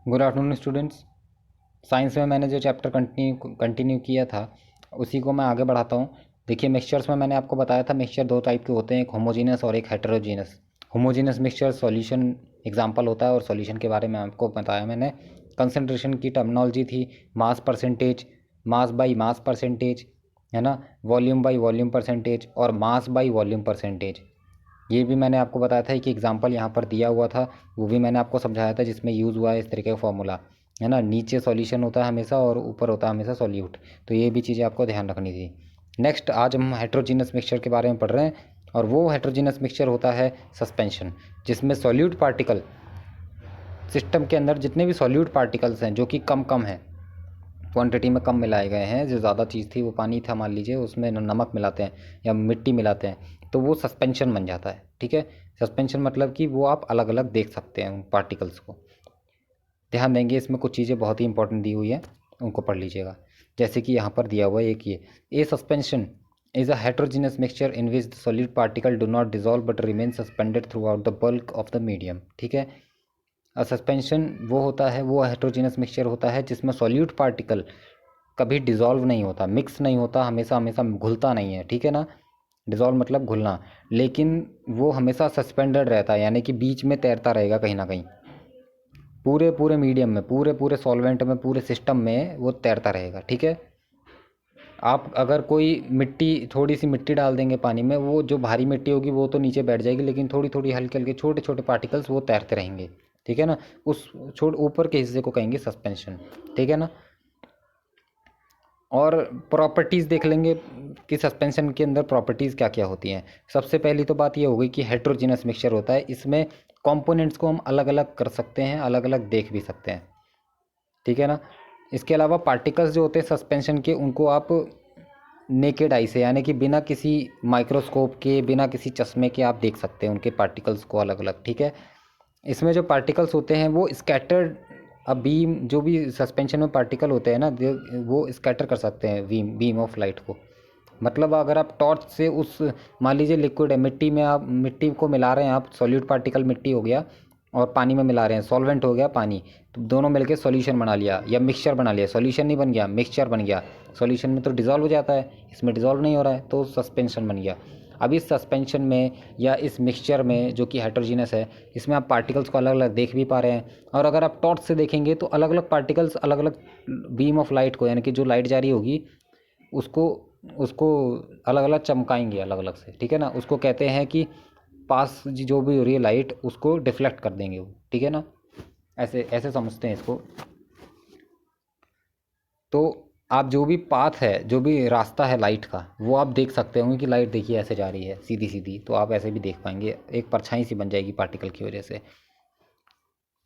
Good afternoon students. Science में मैंने जो चैप्टर कंटिन्यू किया था उसी को मैं आगे बढ़ाता हूँ। देखिए, मिक्सचर्स में मैंने आपको बताया था मिक्सचर दो टाइप के होते हैं, एक होमोजीनस और एक heterogeneous. Homogeneous mixture solution example होता है और सॉल्यूशन के बारे में आपको बताया मैंने। कंसंट्रेशन की टर्मिनोलॉजी थी mass percentage, mass by mass percentage, है ना, वॉल्यूम बाई वॉल्यूम परसेंटेज और मास बाई वॉल्यूम परसेंटेज। ये भी मैंने आपको बताया था कि एग्जांपल यहाँ पर दिया हुआ था, वो भी मैंने आपको समझाया था जिसमें यूज़ हुआ है इस तरीके का फॉर्मूला, है ना। नीचे सॉल्यूशन होता है हमेशा और ऊपर होता है हमेशा सॉल्यूट। तो ये भी चीज़ें आपको ध्यान रखनी थी। नेक्स्ट, आज हम हेट्रोजीनस मिक्सचर के बारे में पढ़ रहे हैं और वो हेट्रोजीनस मिक्सचर होता है सस्पेंशन, जिसमें सॉल्यूट पार्टिकल, सिस्टम के अंदर जितने भी सॉल्यूट पार्टिकल्स हैं जो कि कम हैं, क्वांटिटी में कम मिलाए गए हैं, जो ज़्यादा चीज़ थी वो पानी था मान लीजिए, उसमें नमक मिलाते हैं या मिट्टी मिलाते हैं तो वो सस्पेंशन बन जाता है। ठीक है, सस्पेंशन मतलब कि वो आप अलग अलग देख सकते हैं उन पार्टिकल्स को। ध्यान देंगे, इसमें कुछ चीज़ें बहुत ही इंपॉर्टेंट दी हुई हैं, उनको पढ़ लीजिएगा। जैसे कि यहाँ पर दिया हुआ है एक ये, a suspension is a heterogeneous mixture in which the solid particle do not dissolve but remain suspended throughout the bulk of the medium. ठीक है, सस्पेंशन वो होता है, वो हेट्रोजीनस मिक्सचर होता है जिसमें सॉल्यूट पार्टिकल कभी डिज़ोल्व नहीं होता, मिक्स नहीं होता, हमेशा हमेशा घुलता नहीं है। ठीक है ना, डिज़ोल्व मतलब घुलना, लेकिन वो हमेशा सस्पेंडेड रहता है, यानी कि बीच में तैरता रहेगा कहीं ना कहीं, पूरे पूरे मीडियम में, पूरे पूरे सॉल्वेंट में, पूरे सिस्टम में वो तैरता रहेगा। ठीक है, आप अगर कोई मिट्टी, थोड़ी सी मिट्टी डाल देंगे पानी में, वो जो भारी मिट्टी होगी वो तो नीचे बैठ जाएगी, लेकिन थोड़ी थोड़ी हल्के हल्के छोटे छोटे पार्टिकल्स वो तैरते रहेंगे। ठीक है ना, उस ऊपर के हिस्से को कहेंगे सस्पेंशन। ठीक है ना, और प्रॉपर्टीज़ देख लेंगे कि सस्पेंशन के अंदर प्रॉपर्टीज़ क्या क्या होती हैं। सबसे पहली तो बात ये हो गई कि हेट्रोजीनस मिक्सचर होता है, इसमें कंपोनेंट्स को हम अलग अलग कर सकते हैं, अलग अलग देख भी सकते हैं। ठीक है ना, इसके अलावा पार्टिकल्स जो होते हैं सस्पेंशन के, उनको आप नेकेड आई से, यानी कि बिना किसी माइक्रोस्कोप के, बिना किसी चश्मे के आप देख सकते हैं उनके पार्टिकल्स को अलग अलग। ठीक है, इसमें जो पार्टिकल्स होते हैं वो स्कैटर्ड, अब बीम, जो भी सस्पेंशन में पार्टिकल होते हैं ना, वो स्कैटर कर सकते हैं बीम ऑफ लाइट को। मतलब अगर आप टॉर्च से उस, मान लीजिए लिक्विड है, मिट्टी में आप मिट्टी को मिला रहे हैं, आप सॉल्यूट पार्टिकल मिट्टी हो गया और पानी में मिला रहे हैं, सॉल्वेंट हो गया पानी, तो दोनों मिलके सॉल्यूशन बना लिया या मिक्सचर बना लिया। सॉल्यूशन नहीं बन गया, मिक्सचर बन गया। सॉल्यूशन में तो डिज़ोल्व हो जाता है, इसमें डिज़ोल्व नहीं हो रहा है तो सस्पेंशन बन गया। अब इस सस्पेंशन में या इस मिक्सचर में जो कि हेट्रोजीनस है, इसमें आप पार्टिकल्स को अलग अलग देख भी पा रहे हैं। और अगर आप टॉर्च से देखेंगे तो अलग अलग पार्टिकल्स अलग अलग बीम ऑफ लाइट को, यानी कि जो लाइट जा रही होगी उसको उसको अलग अलग चमकाएंगे अलग अलग से। ठीक है ना, उसको कहते हैं कि पास जो भी हो रही है लाइट उसको डिफ्लेक्ट कर देंगे वो। ठीक है ना, ऐसे ऐसे समझते हैं इसको। तो आप जो भी पाथ है, जो भी रास्ता है लाइट का, वो आप देख सकते होंगे कि लाइट देखिए ऐसे जा रही है सीधी सीधी, तो आप ऐसे भी देख पाएंगे, एक परछाई सी बन जाएगी पार्टिकल की वजह से।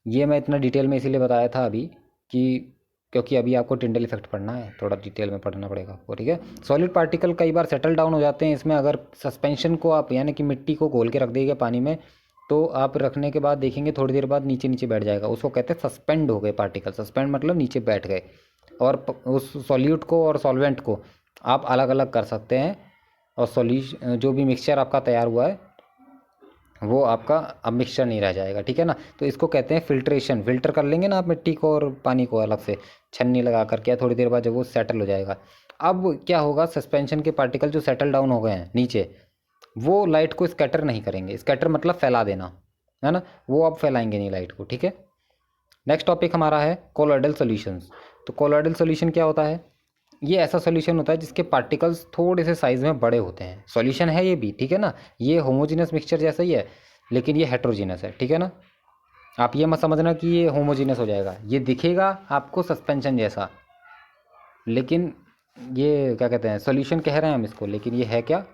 ये मैं इतना डिटेल में इसीलिए बताया था अभी कि क्योंकि अभी आपको टिंडल इफेक्ट पढ़ना है, थोड़ा डिटेल में पढ़ना पड़ेगा आपको। ठीक है, सॉलिड पार्टिकल कई बार सेटल डाउन हो जाते हैं इसमें। अगर सस्पेंशन को आप, यानी कि मिट्टी को घोल के रख देंगे पानी में, तो आप रखने के बाद देखेंगे थोड़ी देर बाद नीचे नीचे बैठ जाएगा, उसको कहते हैं सस्पेंड हो गए पार्टिकल। सस्पेंड मतलब नीचे बैठ गए। और उस सॉल्यूट को और सॉल्वेंट को आप अलग अलग कर सकते हैं, और सॉल्यूशन जो भी मिक्सचर आपका तैयार हुआ है वो आपका अब मिक्सचर नहीं रह जाएगा। ठीक है ना, तो इसको कहते हैं फिल्ट्रेशन। फिल्टर कर लेंगे ना आप मिट्टी को और पानी को अलग से छन्नी लगा करके, थोड़ी देर बाद जब वो सेटल हो जाएगा। अब क्या होगा, सस्पेंशन के पार्टिकल जो सेटल डाउन हो गए हैं नीचे, वो लाइट को स्कैटर नहीं करेंगे। स्कैटर मतलब फैला देना, है ना, वो अब फैलाएंगे नहीं लाइट को। ठीक है, नेक्स्ट टॉपिक हमारा है कोलॉइडल सॉल्यूशंस। तो कोलॉइडल सॉल्यूशन क्या होता है, ये ऐसा सॉल्यूशन होता है जिसके पार्टिकल्स थोड़े से साइज़ में बड़े होते हैं। सॉल्यूशन है ये भी, ठीक है ना, ये होमोजीनस मिक्सचर जैसा ही है लेकिन ये हेट्रोजीनस है। ठीक है ना, आप ये मत समझना कि ये होमोजीनस हो जाएगा, ये दिखेगा आपको सस्पेंशन जैसा, लेकिन ये क्या कहते हैं, सॉल्यूशन कह रहे हैं हम इसको, लेकिन ये है क्या,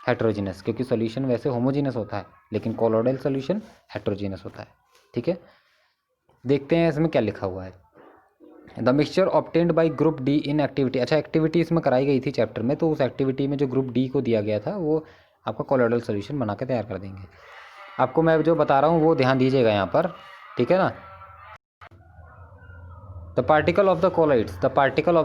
हेट्रोजीनस। क्योंकि सॉल्यूशन वैसे होमोजीनस होता है लेकिन कोलॉइडल सॉल्यूशन हेट्रोजीनस होता है। ठीक है, देखते हैं इसमें क्या लिखा हुआ है। The mixture obtained by group D in activity. अच्छा, एक्टिविटी इसमें कराई गई थी चैप्टर में, तो उस एक्टिविटी में जो ग्रुप डी को दिया गया था वो आपका कोलॉइडल सॉल्यूशन बना के तैयार कर देंगे। आपको मैं जो बता रहा हूँ वो ध्यान दीजिएगा यहाँ पर। ठीक है ना, the particle of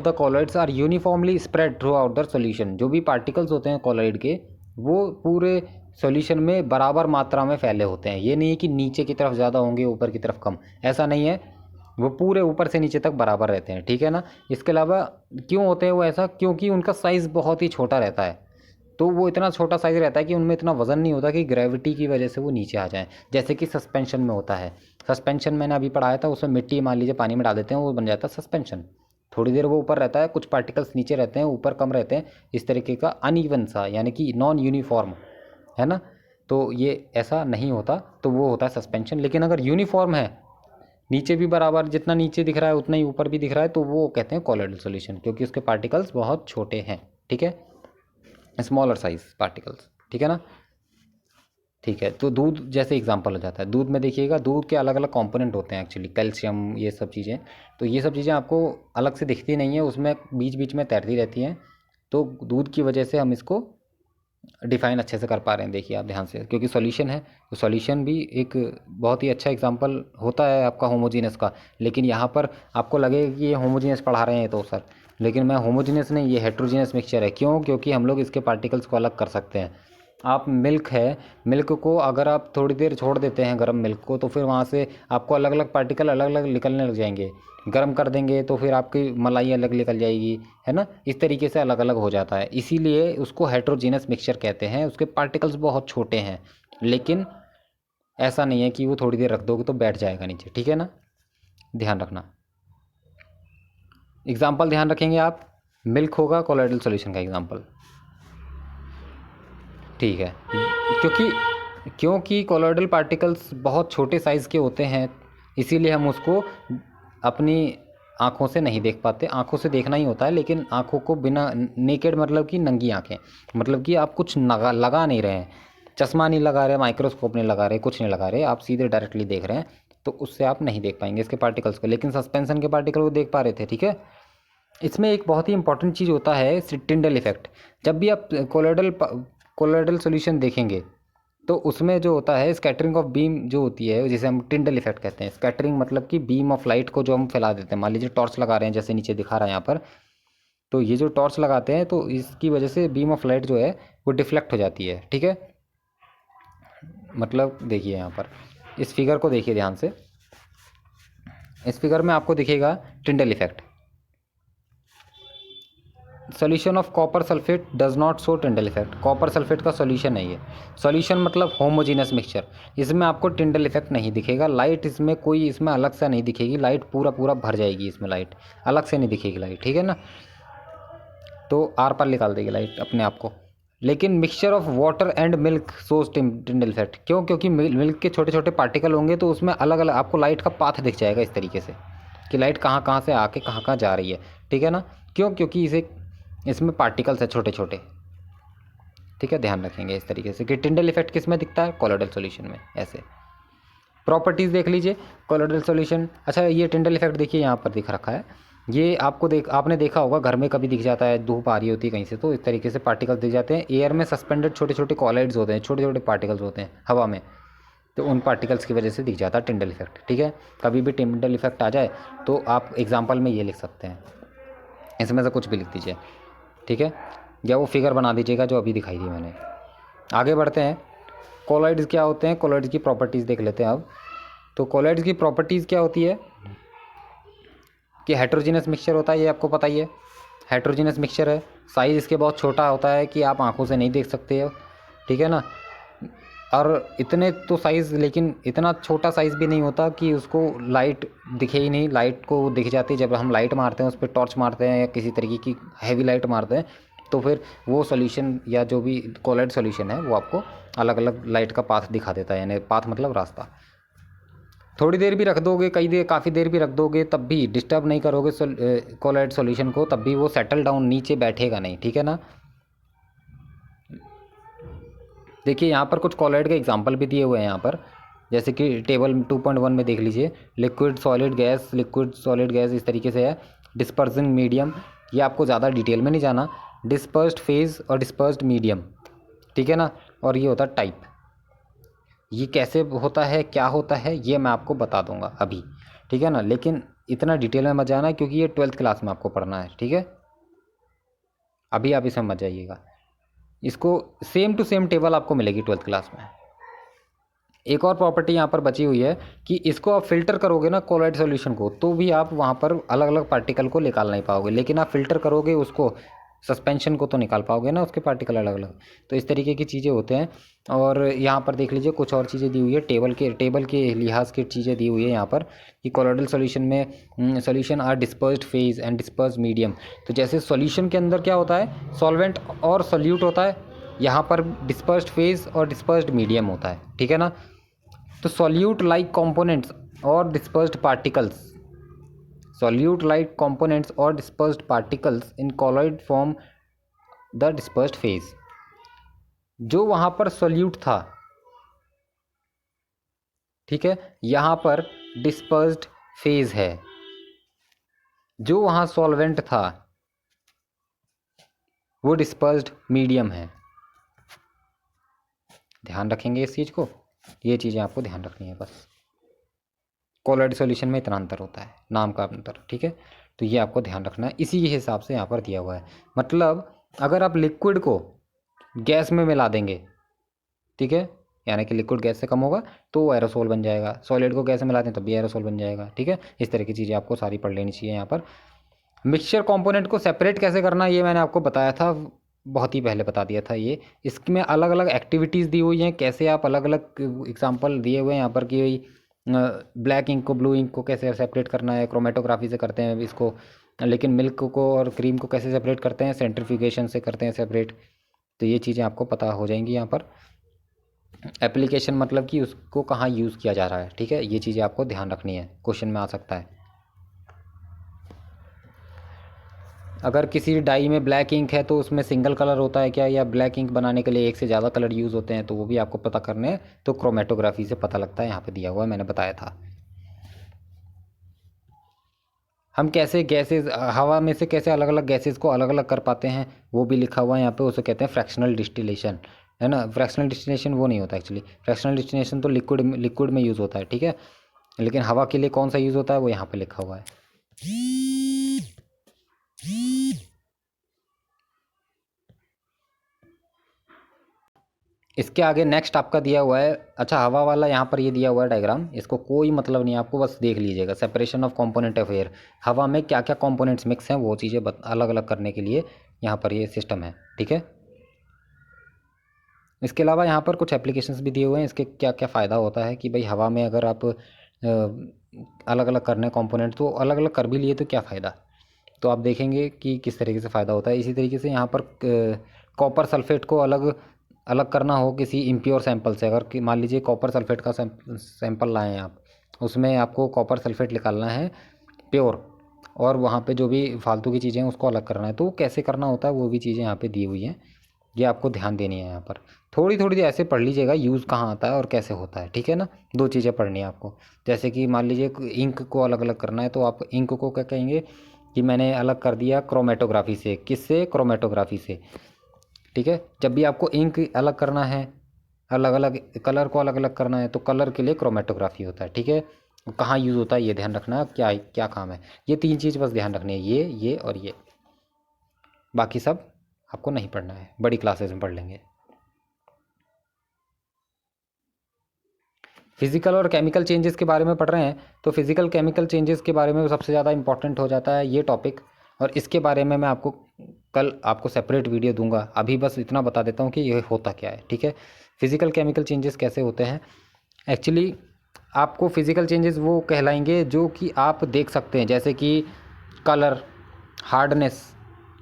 the colloids are uniformly spread throughout the solution. जो भी पार्टिकल्स होते हैं कॉलॉइड के, वो पूरे सॉल्यूशन में बराबर मात्रा में फैले होते हैं। ये नहीं है कि नीचे की तरफ ज़्यादा होंगे ऊपर की तरफ कम, ऐसा नहीं है। वो पूरे ऊपर से नीचे तक बराबर रहते हैं, ठीक है ना। इसके अलावा क्यों होते हैं वो ऐसा, क्योंकि उनका साइज़ बहुत ही छोटा रहता है। तो वो इतना छोटा साइज़ रहता है कि उनमें इतना वज़न नहीं होता कि ग्रेविटी की वजह से वो नीचे आ जाएँ, जैसे कि सस्पेंशन में होता है। सस्पेंशन मैंने अभी पढ़ाया था, उसमें मिट्टी मान लीजिए पानी में डाल देते हैं, वो बन जाता है सस्पेंशन। थोड़ी देर वो ऊपर रहता है, कुछ पार्टिकल्स नीचे रहते हैं, ऊपर कम रहते हैं, इस तरीके का अनइवन सा, यानी कि नॉन यूनिफॉर्म, है ना। तो ये ऐसा नहीं होता, तो वो होता है सस्पेंशन। लेकिन अगर यूनिफॉर्म है, नीचे भी बराबर, जितना नीचे दिख रहा है उतना ही ऊपर भी दिख रहा है, तो वो कहते हैं कॉलॉइडल सॉल्यूशन, क्योंकि उसके पार्टिकल्स बहुत छोटे हैं, ठीक है, स्मॉलर साइज पार्टिकल्स, ठीक है ना। ठीक है, तो दूध जैसे एग्जांपल हो जाता है। दूध में देखिएगा, दूध के अलग अलग कंपोनेंट होते हैं एक्चुअली, कैल्शियम, ये सब चीज़ें। तो ये सब चीज़ें आपको अलग से दिखती नहीं है, उसमें बीच बीच में तैरती रहती हैं। तो दूध की वजह से हम इसको डिफ़ाइन अच्छे से कर पा रहे हैं, देखिए आप ध्यान से, क्योंकि सॉल्यूशन है, तो सॉल्यूशन भी एक बहुत ही अच्छा एग्जांपल होता है आपका होमोजीनियस का। लेकिन यहाँ पर आपको लगेगा कि ये होमोजीनियस पढ़ा रहे हैं तो सर, लेकिन मैं होमोजीनियस नहीं, ये हेट्रोजीनियस मिक्सचर है। क्यों? क्योंकि हम लोग इसके पार्टिकल्स को अलग कर सकते हैं। आप मिल्क है, मिल्क को अगर आप थोड़ी देर छोड़ देते हैं गर्म मिल्क को, तो फिर वहाँ से आपको अलग अलग पार्टिकल अलग अलग निकलने लग जाएंगे। गर्म कर देंगे तो फिर आपकी मलाई अलग निकल जाएगी, है ना। इस तरीके से अलग अलग हो जाता है, इसीलिए उसको हेट्रोजीनस मिक्सचर कहते हैं। उसके पार्टिकल्स बहुत छोटे हैं, लेकिन ऐसा नहीं है कि वो थोड़ी देर रख दोगे तो बैठ जाएगा नीचे, ठीक है ना, ध्यान रखना। एग्जाम्पल ध्यान रखेंगे आप, मिल्क होगा कोलोइडल सॉल्यूशन का एग्जाम्पल, ठीक है। क्योंकि कोलोइडल पार्टिकल्स बहुत छोटे साइज़ के होते हैं, इसीलिए हम उसको अपनी आँखों से नहीं देख पाते। आँखों से देखना ही होता है, लेकिन आँखों को बिना नेकेड, मतलब कि नंगी आँखें, मतलब कि आप कुछ लगा नहीं रहे हैं, चश्मा नहीं लगा रहे, माइक्रोस्कोप नहीं लगा रहे, कुछ नहीं लगा रहे, आप सीधे डायरेक्टली देख रहे हैं, तो उससे आप नहीं देख पाएंगे इसके पार्टिकल्स को। लेकिन सस्पेंशन के पार्टिकल को देख पा रहे थे, ठीक है। इसमें एक बहुत ही इंपॉर्टेंट चीज़ होता है टिंडल इफेक्ट। जब भी आप कोलोइडल सॉल्यूशन देखेंगे, तो उसमें जो होता है स्कैटरिंग ऑफ बीम जो होती है, जिसे हम टिंडल इफेक्ट कहते हैं। स्कैटरिंग मतलब कि बीम ऑफ लाइट को जो हम फैला देते हैं, मान लीजिए टॉर्च लगा रहे हैं, जैसे नीचे दिखा रहा है यहाँ पर, तो ये जो टॉर्च लगाते हैं, तो इसकी वजह से बीम ऑफ लाइट जो है वो डिफ्लेक्ट हो जाती है, ठीक है। मतलब देखिए यहाँ पर इस फिगर को देखिए ध्यान से, इस फिगर में आपको दिखेगा Tyndall effect. Solution of copper sulphate does not show Tyndall effect. Copper sulphate का सोल्यूशन है ये। सोल्यूशन मतलब होमोजीनस मिक्सचर, इसमें आपको टिंडल इफेक्ट नहीं दिखेगा। लाइट इसमें कोई इसमें अलग से नहीं दिखेगी, लाइट पूरा पूरा भर जाएगी इसमें, लाइट अलग से नहीं दिखेगी लाइट, ठीक है ना। तो आर पार निकाल देगी लाइट अपने आप को। लेकिन mixture of water and milk shows Tyndall effect. क्यों? क्योंकि मिल्क के छोटे छोटे पार्टिकल होंगे, तो उसमें अलग अलग आपको लाइट का पाथ दिख जाएगा इस तरीके से, कि लाइट कहाँ कहाँ से आके कहाँ कहाँ जा रही है, ठीक है ना। क्यों? क्योंकि इसमें पार्टिकल्स है छोटे छोटे, ठीक है, ध्यान रखेंगे इस तरीके से। कि टिंडल इफेक्ट किस में दिखता है? कोलोइडल सॉल्यूशन में। ऐसे प्रॉपर्टीज़ देख लीजिए कोलोइडल सॉल्यूशन। अच्छा, ये टिंडल इफेक्ट देखिए यहाँ पर दिख रखा है, ये आपने देखा होगा, घर में कभी दिख जाता है, धूप आ रही होती है कहीं से, तो इस तरीके से पार्टिकल्स दिख जाते हैं। एयर में सस्पेंडेड छोटे छोटे कॉलॉइड्स होते हैं, छोटे छोटे पार्टिकल्स होते हैं हवा में, तो उन पार्टिकल्स की वजह से दिख जाता है टिंडल इफेक्ट, ठीक है। कभी भी टिंडल इफेक्ट आ जाए तो आप एग्जाम्पल में ये लिख सकते हैं, इसमें से कुछ भी लिख दीजिए, ठीक है, या वो फिगर बना दीजिएगा जो अभी दिखाई दी मैंने। आगे बढ़ते हैं, कोलॉइड्स क्या होते हैं, कोलॉइड्स की प्रॉपर्टीज़ देख लेते हैं अब। तो कोलॉइड्स की प्रॉपर्टीज़ क्या होती है कि हेट्रोजीनस मिक्सचर होता है, ये आपको पता ही है। हेट्रोजीनस मिक्सचर है, साइज़ इसके बहुत छोटा होता है कि आप आंखों से नहीं देख सकते हो, ठीक है ना। और इतने तो साइज़, लेकिन इतना छोटा साइज़ भी नहीं होता कि उसको लाइट दिखे ही नहीं। लाइट को दिख जाती है जब हम लाइट मारते हैं, उस पर टॉर्च मारते हैं या किसी तरीके की हैवी लाइट मारते हैं, तो फिर वो सॉल्यूशन या जो भी कोलॉइड सॉल्यूशन है वो आपको अलग अलग लाइट का पाथ दिखा देता है, यानी पाथ मतलब रास्ता। थोड़ी देर भी रख दोगे, कई देर, काफ़ी देर भी रख दोगे, तब भी डिस्टर्ब नहीं करोगे कोलॉइड सॉल्यूशन को, तब भी वो सेटल डाउन नीचे बैठेगा नहीं, ठीक है ना। देखिए यहाँ पर कुछ कोलॉइड के एग्जांपल भी दिए हुए हैं यहाँ पर, जैसे कि टेबल 2.1 में देख लीजिए, liquid solid gas, liquid solid gas इस तरीके से है। डिस्पर्सिंग मीडियम, ये आपको ज़्यादा डिटेल में नहीं जाना। डिस्पर्स्ड फेज और डिस्पर्स्ड मीडियम, ठीक है ना। और ये होता है टाइप। ये कैसे होता है, क्या होता है, ये मैं आपको बता दूंगा अभी, ठीक है ना। लेकिन इतना डिटेल में मत जाना, क्योंकि ये 12th क्लास में आपको पढ़ना है, ठीक है। अभी आप इसमें मत जाइएगा, इसको सेम टू सेम टेबल आपको मिलेगी 12th क्लास में। एक और प्रॉपर्टी यहाँ पर बची हुई है कि इसको आप फिल्टर करोगे ना कोलॉइड सॉल्यूशन को, तो भी आप वहाँ पर अलग अलग पार्टिकल को निकाल नहीं पाओगे, लेकिन आप फिल्टर करोगे उसको सस्पेंशन को तो निकाल पाओगे ना, उसके पार्टिकल अलग अलग। तो इस तरीके की चीज़ें होते हैं। और यहाँ पर देख लीजिए कुछ और चीज़ें दी हुई है, टेबल के लिहाज की चीज़ें दी हुई है यहाँ पर कि कोलॉइडल सॉल्यूशन में solution are dispersed phase and dispersed medium. तो जैसे सॉल्यूशन के अंदर क्या होता है, सॉल्वेंट और सॉल्यूट होता है, यहाँ पर डिस्पर्स्ड फेज और डिस्पर्स्ड मीडियम होता है, ठीक है ना। तो सॉल्यूट लाइक कंपोनेंट्स और dispersed particles, solute like components or dispersed particles in colloid form the dispersed phase। जो वहां पर solute था, ठीक है, यहां पर dispersed phase है। जो वहां solvent था वो dispersed medium है। ध्यान रखेंगे इस चीज को, ये चीजें आपको ध्यान रखनी है बस। कोलॉइड सॉल्यूशन में इतना अंतर होता है, नाम का अंतर, ठीक है। तो ये आपको ध्यान रखना है, इसी के हिसाब से यहाँ पर दिया हुआ है। मतलब अगर आप लिक्विड को गैस में मिला देंगे, ठीक है, यानी कि लिक्विड गैस से कम होगा तो वो एरोसोल बन जाएगा, सॉलिड को गैस में मिला दें तब भी एरोसोल बन जाएगा, ठीक है। इस तरह की चीज़ें आपको सारी पढ़ लेनी चाहिए यहाँ पर। मिक्सचर कंपोनेंट को सेपरेट कैसे करना, ये मैंने आपको बताया था, बहुत ही पहले बता दिया था ये। इसमें अलग अलग एक्टिविटीज़ दी हुई हैं, कैसे आप अलग अलग एग्जांपल दिए हुए हैं यहाँ पर कि ब्लैक इंक को ब्लू इंक को कैसे सेपरेट करना है, क्रोमेटोग्राफी से करते हैं इसको। लेकिन मिल्क को और क्रीम को कैसे सेपरेट करते हैं, सेंट्रीफ्यूगेशन से करते हैं सेपरेट। तो ये चीज़ें आपको पता हो जाएंगी यहाँ पर। एप्लीकेशन मतलब कि उसको कहाँ यूज़ किया जा रहा है, ठीक है, ये चीज़ें आपको ध्यान रखनी है, क्वेश्चन में आ सकता है। अगर किसी डाई में ब्लैक इंक है तो उसमें सिंगल कलर होता है क्या, या ब्लैक इंक बनाने के लिए एक से ज़्यादा कलर यूज़ होते हैं, तो वो भी आपको पता करने हैं। तो क्रोमेटोग्राफी से पता लगता है, यहाँ पे दिया हुआ है, मैंने बताया था। हम कैसे गैसेस, हवा में से कैसे अलग अलग गैसेस को अलग अलग कर पाते हैं, वो भी लिखा हुआ है यहाँ पे, उसे कहते हैं फ्रैक्शनल डिस्टिलेशन, है ना। फ्रैक्शनल डिस्टिलेशन वो नहीं होता एक्चुअली, फ्रैक्शनल डिस्टिलेशन तो लिक्विड में यूज़ होता है, ठीक है। लेकिन हवा के लिए कौन सा यूज़ होता है वो यहाँ पे लिखा हुआ है। इसके आगे नेक्स्ट आपका दिया हुआ है, अच्छा हवा वाला यहाँ पर ये दिया हुआ है डायग्राम, इसको कोई मतलब नहीं, आपको बस देख लीजिएगा। Separation of component of air, हवा में क्या क्या कंपोनेंट्स मिक्स हैं वो चीज़ें अलग अलग करने के लिए यहाँ पर ये सिस्टम है, ठीक है। इसके अलावा यहाँ पर कुछ एप्लीकेशंस भी दिए हुए हैं, इसके क्या क्या फ़ायदा होता है कि भाई हवा में अगर आप अलग अलग करने कंपोनेंट, तो अलग अलग कर भी लिए तो क्या फ़ायदा, तो आप देखेंगे कि किस तरीके से फ़ायदा होता है। इसी तरीके से यहाँ पर कॉपर सल्फेट को अलग अलग करना हो किसी इम्प्योर सैंपल से, अगर मान लीजिए कॉपर सल्फेट का सैंपल लाएँ आप, उसमें आपको कॉपर सल्फेट निकालना है प्योर, और वहाँ पे जो भी फालतू की चीज़ें हैं उसको अलग करना है, तो कैसे करना होता है वो भी चीज़ें यहाँ पे दी हुई हैं, ये आपको ध्यान देनी है। यहाँ पर थोड़ी थोड़ी ऐसे पढ़ लीजिएगा, यूज़ कहाँ आता है और कैसे होता है, ठीक है ना। दो चीज़ें पढ़नी है आपको, जैसे कि मान लीजिए इंक को अलग अलग करना है, तो आप इंक को क्या कहेंगे कि मैंने अलग कर दिया क्रोमेटोग्राफी से, किससे, क्रोमेटोग्राफी से, ठीक है। जब भी आपको इंक अलग करना है, अलग अलग कलर को अलग अलग करना है, तो कलर के लिए क्रोमेटोग्राफी होता है, ठीक है। कहाँ यूज़ होता है ये ध्यान रखना, क्या क्या काम है, ये तीन चीज़ बस ध्यान रखनी है, ये और ये, बाकी सब आपको नहीं पढ़ना है, बड़ी क्लासेस में पढ़ लेंगे। फिजिकल और केमिकल चेंजेस के बारे में पढ़ रहे हैं, तो फिजिकल केमिकल चेंजेस के बारे में सबसे ज़्यादा इंपॉर्टेंट हो जाता है ये टॉपिक, और इसके बारे में मैं आपको कल आपको सेपरेट वीडियो दूंगा। अभी बस इतना बता देता हूँ कि ये होता क्या है, ठीक है। फिजिकल केमिकल चेंजेस कैसे होते हैं, एक्चुअली आपको फिजिकल चेंजेस वो कहलाएंगे जो कि आप देख सकते हैं, जैसे कि कलर, हार्डनेस,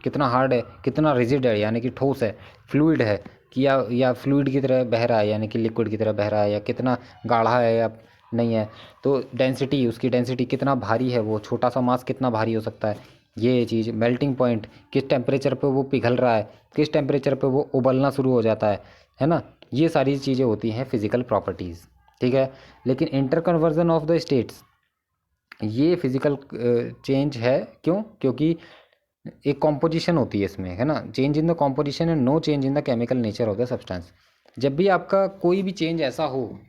कितना हार्ड है, कितना रिजिड है यानी कि ठोस है, फ्लूइड है कि या फ्लूइड की तरह बह रहा है यानी कि लिक्विड की तरह बह रहा है, या कितना गाढ़ा है या नहीं है। तो डेंसिटी, उसकी डेंसिटी कितना भारी है, वो छोटा सा मास कितना भारी हो सकता है, ये चीज़। मेल्टिंग पॉइंट, किस टेम्परेचर पे वो पिघल रहा है, किस टेम्परेचर पे वो उबलना शुरू हो जाता है ना। ये सारी चीज़ें होती हैं फिजिकल प्रॉपर्टीज़, ठीक है। लेकिन inter conversion of the states, ये फिजिकल चेंज है, क्यों, क्योंकि एक कॉम्पोजिशन होती है इसमें, है ना। Change in the composition and no change in the chemical nature of the substance. जब भी आपका कोई भी चेंज ऐसा हो,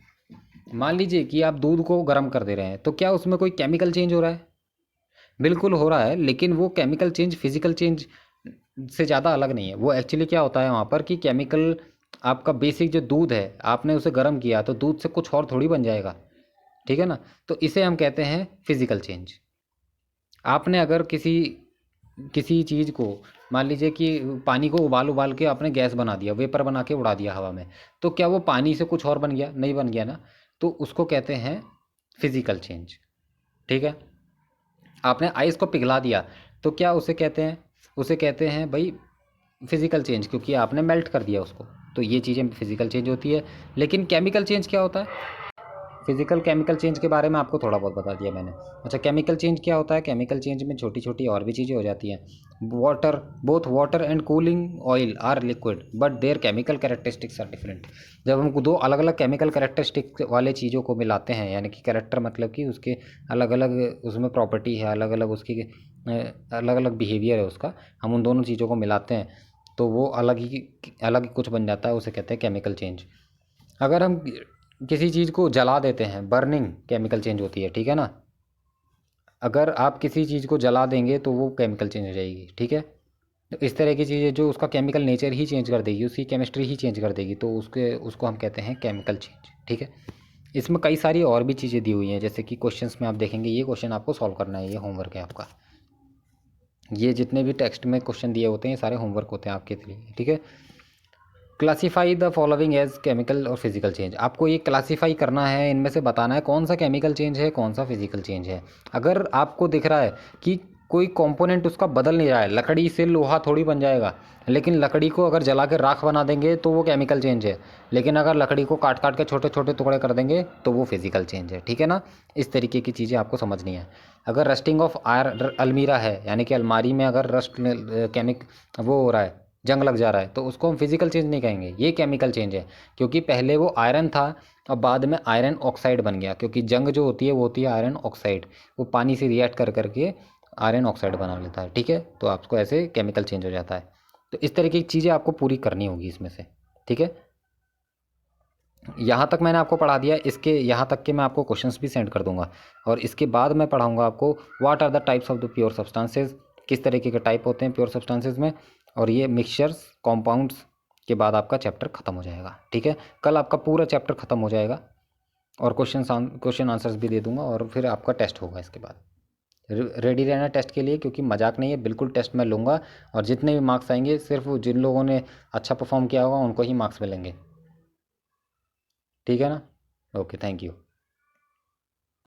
मान लीजिए कि आप दूध को गर्म कर दे रहे हैं, तो क्या उसमें कोई केमिकल चेंज हो रहा है, बिल्कुल हो रहा है, लेकिन वो केमिकल चेंज फिजिकल चेंज से ज़्यादा अलग नहीं है। वो एक्चुअली क्या होता है वहाँ पर कि केमिकल आपका बेसिक जो दूध है आपने उसे गर्म किया तो दूध से कुछ और थोड़ी बन जाएगा, ठीक है ना। तो इसे हम कहते हैं फिजिकल चेंज। आपने अगर किसी किसी चीज़ को, मान लीजिए कि पानी को उबाल उबाल के आपने गैस बना दिया, वेपर बना के उड़ा दिया हवा में, तो क्या वो पानी से कुछ और बन गया? नहीं बन गया ना। तो उसको कहते हैं फिजिकल चेंज, ठीक है। आपने आइस को पिघला दिया तो क्या उसे कहते हैं? उसे कहते हैं भाई फिजिकल चेंज, क्योंकि आपने मेल्ट कर दिया उसको। तो ये चीज़ें फिजिकल चेंज होती है। लेकिन केमिकल चेंज क्या होता है? फिजिकल केमिकल चेंज के बारे में आपको थोड़ा बहुत बता दिया मैंने। अच्छा, केमिकल चेंज क्या होता है? केमिकल चेंज में छोटी छोटी और भी चीज़ें हो जाती हैं। Water, both water and cooling oil are liquid but their chemical characteristics are different. जब हम दो अलग अलग केमिकल कैरेक्टरिस्टिक वाले चीज़ों को मिलाते हैं, यानी कि कैरेक्टर मतलब कि उसके अलग अलग उसमें प्रॉपर्टी है, अलग अलग उसकी अलग अलग बिहेवियर है उसका, हम उन दोनों चीज़ों को मिलाते हैं तो वो अलग ही कुछ बन जाता है, उसे कहते हैं केमिकल चेंज। अगर हम किसी चीज़ को जला देते हैं, बर्निंग केमिकल चेंज होती है, ठीक है ना। अगर आप किसी चीज़ को जला देंगे तो वो केमिकल चेंज हो जाएगी, ठीक है। तो इस तरह की चीज़ें जो उसका केमिकल नेचर ही चेंज कर देगी, उसकी केमिस्ट्री ही चेंज कर देगी, तो उसको हम कहते हैं केमिकल चेंज, ठीक है। इसमें कई सारी और भी चीज़ें दी हुई हैं, जैसे कि क्वेश्चंस में आप देखेंगे, ये क्वेश्चन आपको सॉल्व करना है, ये होमवर्क है आपका। ये जितने भी टेक्स्ट में क्वेश्चन दिए होते हैं, ये सारे होमवर्क होते हैं आपके लिए, ठीक है। Classify the following as chemical और फिजिकल चेंज। आपको ये क्लासीफाई करना है, इनमें से बताना है कौन सा केमिकल चेंज है, कौन सा फिजिकल चेंज है। अगर आपको दिख रहा है कि कोई कंपोनेंट उसका बदल नहीं रहा है, लकड़ी से लोहा थोड़ी बन जाएगा, लेकिन लकड़ी को अगर जला के राख बना देंगे तो वो केमिकल चेंज है, लेकिन अगर लकड़ी को काट काट के छोटे छोटे टुकड़े कर देंगे तो वो फिजिकल चेंज है, ठीक है ना। इस तरीके की चीज़ें आपको समझनी है। अगर रस्टिंग ऑफ आयर अलमीरा है, यानी कि अलमारी में अगर रस्ट केमिक वो हो रहा है, जंग लग जा रहा है, तो उसको हम फिजिकल चेंज नहीं कहेंगे, ये केमिकल चेंज है। क्योंकि पहले वो आयरन था और बाद में आयरन ऑक्साइड बन गया, क्योंकि जंग जो होती है वो होती है आयरन ऑक्साइड, वो पानी से रिएक्ट कर करके आयरन ऑक्साइड बना लेता है, ठीक है। तो आपको ऐसे केमिकल चेंज हो जाता है। तो इस तरह की चीज़ें आपको पूरी करनी होगी इसमें से, ठीक है। यहाँ तक मैंने आपको पढ़ा दिया, इसके यहाँ तक के मैं आपको क्वेश्चंस भी सेंड कर दूंगा। और इसके बाद मैं पढ़ाऊंगा आपको what are the types of the pure substances, किस तरीके के टाइप होते हैं प्योर सब्सटेंसेज में। और ये मिक्सचर्स, कॉम्पाउंड्स के बाद आपका चैप्टर ख़त्म हो जाएगा, ठीक है। कल आपका पूरा चैप्टर ख़त्म हो जाएगा और क्वेश्चन आंसर्स भी दे दूंगा, और फिर आपका टेस्ट होगा इसके बाद। रेडी रहना टेस्ट के लिए, क्योंकि मजाक नहीं है, बिल्कुल टेस्ट मैं लूँगा। और जितने भी मार्क्स आएंगे सिर्फ जिन लोगों ने अच्छा परफॉर्म किया होगा उनको ही मार्क्स मिलेंगे, ठीक है ना। Okay, thank you.